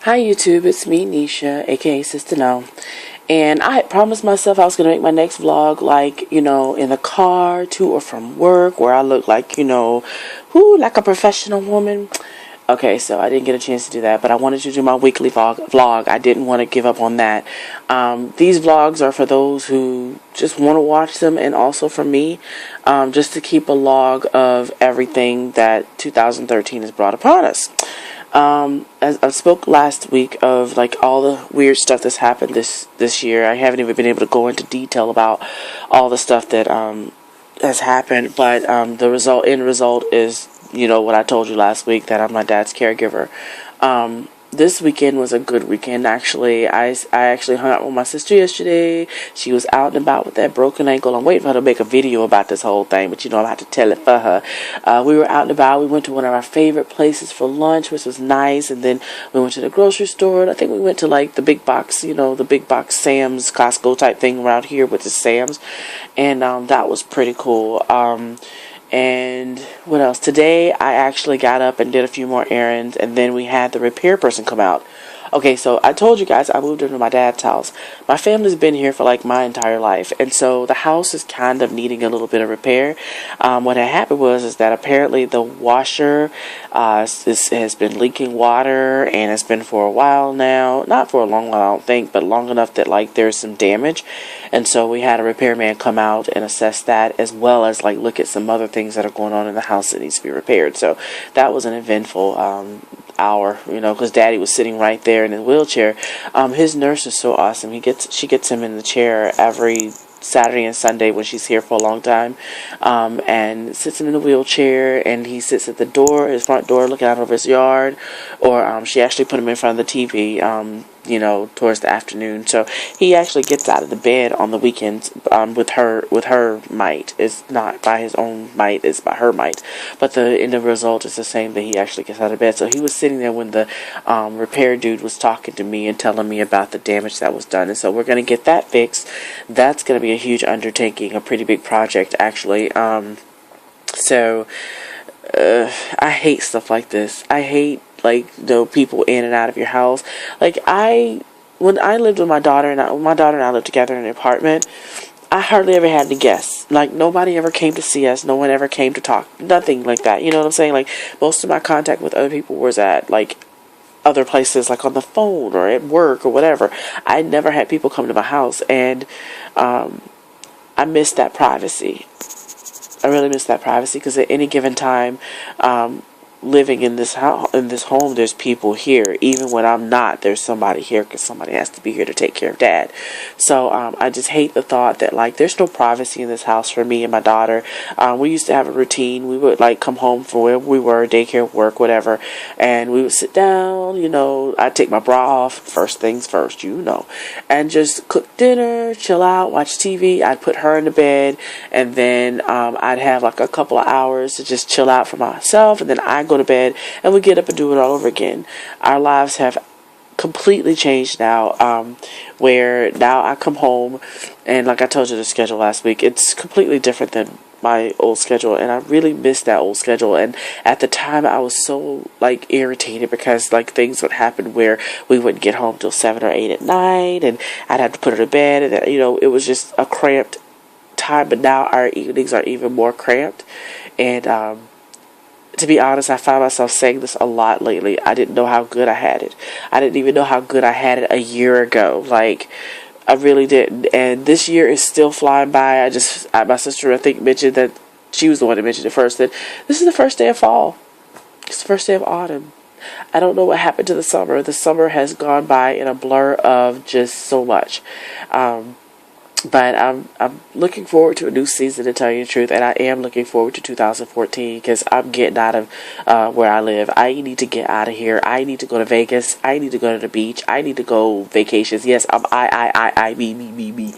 Hi YouTube, it's me Nisha, aka Sister No. And I had promised myself I was going to make my next vlog like, in the car to or from work where I look like, like a professional woman. Okay, so I didn't get a chance to do that, but I wanted to do my weekly vlog. I didn't want to give up on that. These vlogs are for those who just want to watch them, and also for me, just to keep a log of everything that 2013 has brought upon us. As I spoke last week of like all the weird stuff that's happened this year. I haven't even been able to go into detail about all the stuff that has happened, but the end result is what I told you last week, that I'm my dad's caregiver. This weekend was a good weekend, actually. I actually hung out with my sister yesterday. She was out and about with that broken ankle. I'm waiting for her to make a video about this whole thing, but I'm about to tell it for her. We were out and about. We went to one of our favorite places for lunch, which was nice, and then we went to the grocery store. I think we went to like the big box, the big box Sam's, Costco type thing around here, which is Sam's, and that was pretty cool. And what else? Today, I actually got up and did a few more errands, and then we had the repair person come out. Okay, so I told you guys I moved into my dad's house. My family's been here for like my entire life, and so the house is kind of needing a little bit of repair. What had happened is that apparently the washer has been leaking water, and it's been for a while now. Not for a long while, I don't think, but long enough that like there's some damage. And so we had a repairman come out and assess that, as well as like look at some other things that are going on in the house that needs to be repaired. So that was an eventful hour, because Daddy was sitting right there in his wheelchair. His nurse is so awesome. She gets him in the chair every Saturday and Sunday when she's here for a long time, and sits him in the wheelchair, and he sits at the door, his front door, looking out over his yard, or she actually put him in front of the TV, towards the afternoon. So he actually gets out of the bed on the weekends with her might. It's not by his own might, it's by her might. But the end of the result is the same, that he actually gets out of bed. So he was sitting there when the repair dude was talking to me and telling me about the damage that was done. And so we're going to get that fixed. That's going to be a huge undertaking, a pretty big project, actually. I hate stuff like this. I hate people in and out of your house. When I lived with my daughter and I lived together in an apartment, I hardly ever had any guests. Like, nobody ever came to see us. No one ever came to talk. Nothing like that. You know what I'm saying? Like, most of my contact with other people was at other places, like on the phone or at work or whatever. I never had people come to my house, and I miss that privacy. I really miss that privacy, because at any given time, living in this home, there's people here. Even when I'm not, there's somebody here, because somebody has to be here to take care of Dad. So I just hate the thought that there's no privacy in this house for me and my daughter. We used to have a routine. We would come home from wherever we were, daycare, work, whatever, and we would sit down. I'd take my bra off, first things first, and just cook dinner, chill out, watch TV. I'd put her in the bed, and then I'd have a couple of hours to just chill out for myself, and then I go to bed, and we get up and do it all over again. Our lives have completely changed now, where now I come home, and like I told you the schedule last week, it's completely different than my old schedule, and I really miss that old schedule. And at the time, I was so irritated, because things would happen where we wouldn't get home till 7 or 8 at night, and I'd have to put her to bed, and it was just a cramped time. But now our evenings are even more cramped, and to be honest, I found myself saying this a lot lately. I didn't know how good I had it. I didn't even know how good I had it a year ago. I really didn't. And this year is still flying by. My sister, I think, mentioned that, she was the one that mentioned it first, that this is the first day of fall. It's the first day of autumn. I don't know what happened to the summer. The summer has gone by in a blur of just so much. But I'm looking forward to a new season, to tell you the truth, and I am looking forward to 2014, because I'm getting out of where I live. I need to get out of here. I need to go to Vegas. I need to go to the beach. I need to go vacations. Yes, me.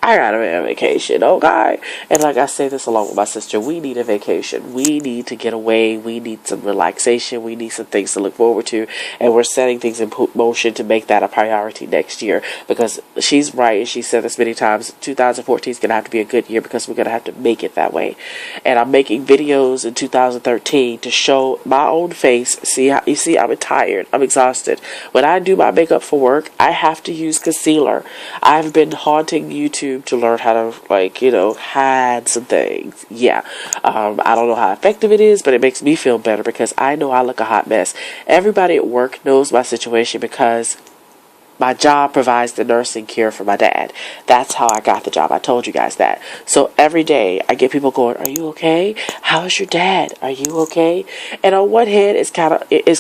I gotta be on vacation, okay? And like I say this along with my sister, we need a vacation. We need to get away. We need some relaxation. We need some things to look forward to. And we're setting things in motion to make that a priority next year. Because she's right, and she said this many times, 2014 is going to have to be a good year because we're going to have to make it that way. And I'm making videos in 2013 to show my own face. You see, I'm tired. I'm exhausted. When I do my makeup for work, I have to use concealer. I've been haunting YouTube to learn how to, hide some things. Yeah. I don't know how effective it is, but it makes me feel better because I know I look a hot mess. Everybody at work knows my situation because my job provides the nursing care for my dad. That's how I got the job. I told you guys that. So every day I get people going, "Are you okay? How's your dad? Are you okay?" And on one hand, it's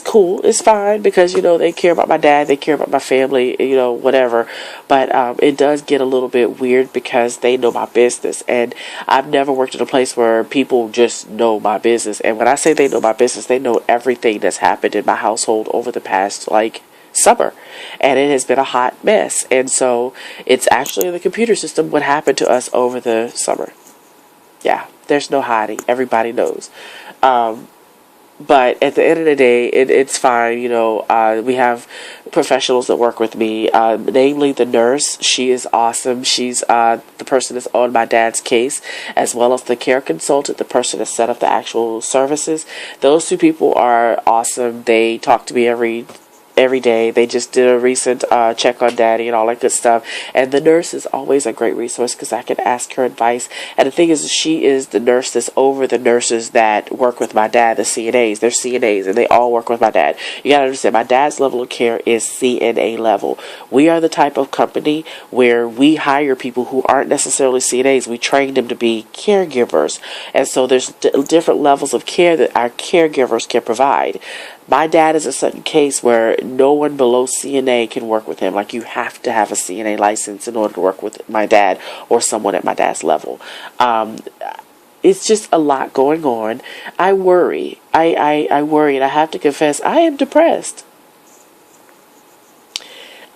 cool. It's fine because, they care about my dad. They care about my family, whatever. But it does get a little bit weird because they know my business. And I've never worked in a place where people just know my business. And when I say they know my business, they know everything that's happened in my household over the past, summer, and it has been a hot mess. And so it's actually in the computer system what happened to us over the summer. Yeah, there's no hiding. Everybody knows. But at the end of the day, it's fine. We have professionals that work with me, namely the nurse. She is awesome. She's the person that's on my dad's case, as well as the care consultant, the person that set up the actual services. Those two people are awesome. They talk to me every day. They just did a recent check on daddy and all that good stuff. And the nurse is always a great resource because I can ask her advice. And the thing is, she is the nurse that's over the nurses that work with my dad, the CNAs. They're CNAs and they all work with my dad. You gotta understand, my dad's level of care is CNA level. We are the type of company where we hire people who aren't necessarily CNAs. We train them to be caregivers. And so there's different levels of care that our caregivers can provide. My dad is a certain case where no one below CNA can work with him. Like, you have to have a CNA license in order to work with my dad or someone at my dad's level. It's just a lot going on. I worry. I worry, and I have to confess, I am depressed.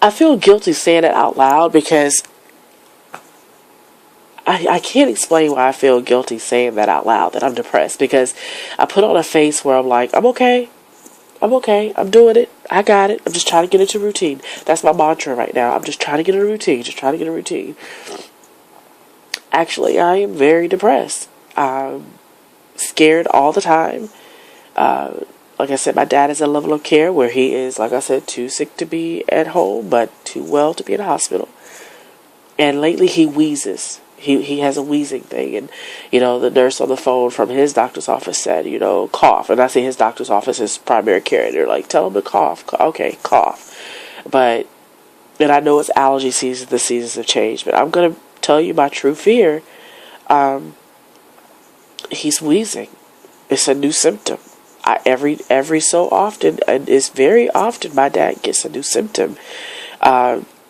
I feel guilty saying it out loud because I can't explain why I feel guilty saying that out loud, that I'm depressed, because I put on a face where I'm like, I'm okay. I'm doing it. I got it. I'm just trying to get into routine. That's my mantra right now. I'm just trying to get in a routine. Actually, I am very depressed. I'm scared all the time. Like I said, my dad is at a level of care where he is, like I said, too sick to be at home, but too well to be in a hospital. And lately he wheezes. He has a wheezing thing, and the nurse on the phone from his doctor's office said, cough. And I say his doctor's office is primary care, and they're like, tell him to cough. Okay, cough. And I know it's allergy season, the seasons have changed, but I'm gonna tell you my true fear. He's wheezing. It's a new symptom. Every so often, and it's very often, my dad gets a new symptom.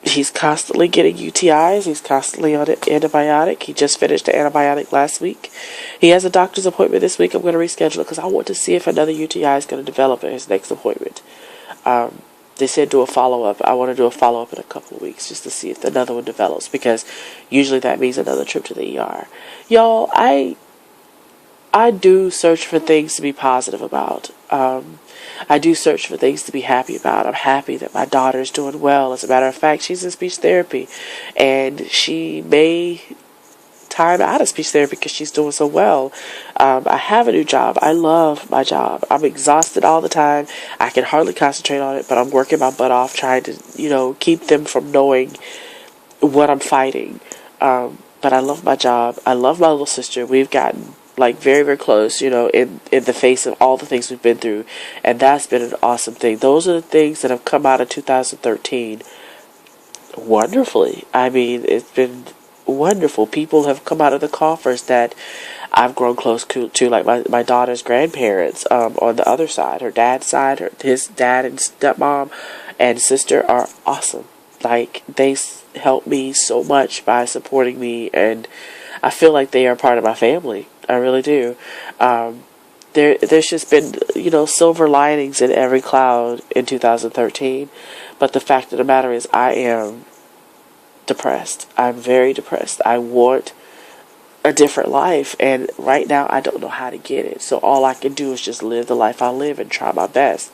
He's constantly getting UTIs. He's constantly on an antibiotic. He just finished the antibiotic last week. He has a doctor's appointment this week. I'm going to reschedule it because I want to see if another UTI is going to develop at his next appointment. They said do a follow-up. I want to do a follow-up in a couple of weeks just to see if another one develops, because usually that means another trip to the ER. Y'all, I do search for things to be positive about. I do search for things to be happy about. I'm happy that my daughter's doing well. As a matter of fact, she's in speech therapy, and she may time out of speech therapy because she's doing so well. I have a new job. I love my job. I'm exhausted all the time. I can hardly concentrate on it, but I'm working my butt off trying to, keep them from knowing what I'm fighting. But I love my job. I love my little sister. We've gotten very, very close, in the face of all the things we've been through. And that's been an awesome thing. Those are the things that have come out of 2013 wonderfully. I mean, it's been wonderful. People have come out of the coffers that I've grown close to, like my daughter's grandparents, on the other side, her dad's side, his dad and stepmom and sister are awesome. They help me so much by supporting me, and I feel like they are part of my family. I really do. There's just been, silver linings in every cloud in 2013. But the fact of the matter is, I am depressed. I'm very depressed. I want a different life, and right now I don't know how to get it. So all I can do is just live the life I live and try my best.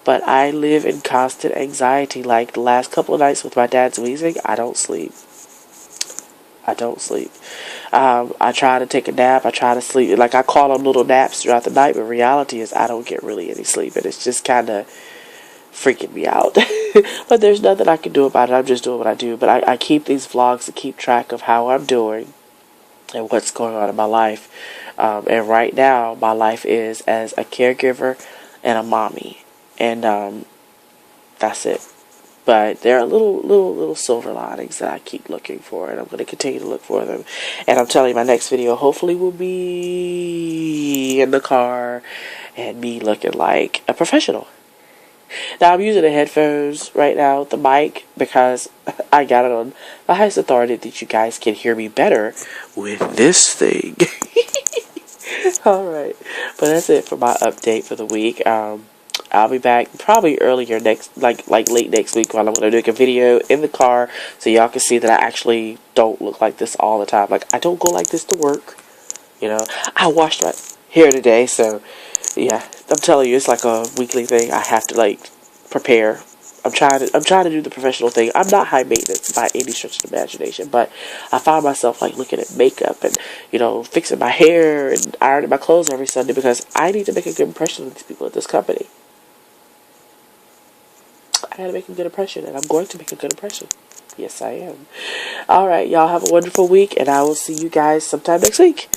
But I live in constant anxiety. Like the last couple of nights with my dad's wheezing, I don't sleep. I don't sleep. I try to take a nap. I try to sleep. Like I call them little naps throughout the night, but reality is I don't get really any sleep, and it's just kind of freaking me out. But there's nothing I can do about it. I'm just doing what I do. But I keep these vlogs to keep track of how I'm doing and what's going on in my life. And right now, my life is as a caregiver and a mommy, and that's it. But there are little silver linings that I keep looking for, and I'm going to continue to look for them. And I'm telling you, my next video hopefully will be in the car and me looking like a professional. Now, I'm using the headphones right now with the mic because I got it on the highest authority that you guys can hear me better with this thing. Alright, but that's it for my update for the week. I'll be back probably earlier next, like late next week, while I'm going to make a video in the car so y'all can see that I actually don't look like this all the time. Like, I don't go like this to work, you know. I washed my hair today, so yeah, I'm telling you, it's like a weekly thing. I have to like prepare. I'm trying to do the professional thing. I'm not high maintenance by any stretch of the imagination, but I find myself like looking at makeup and, you know, fixing my hair and ironing my clothes every Sunday because I need to make a good impression with these people at this company. I gotta make a good impression, and I'm going to make a good impression. Yes, I am. Alright, y'all have a wonderful week, and I will see you guys sometime next week.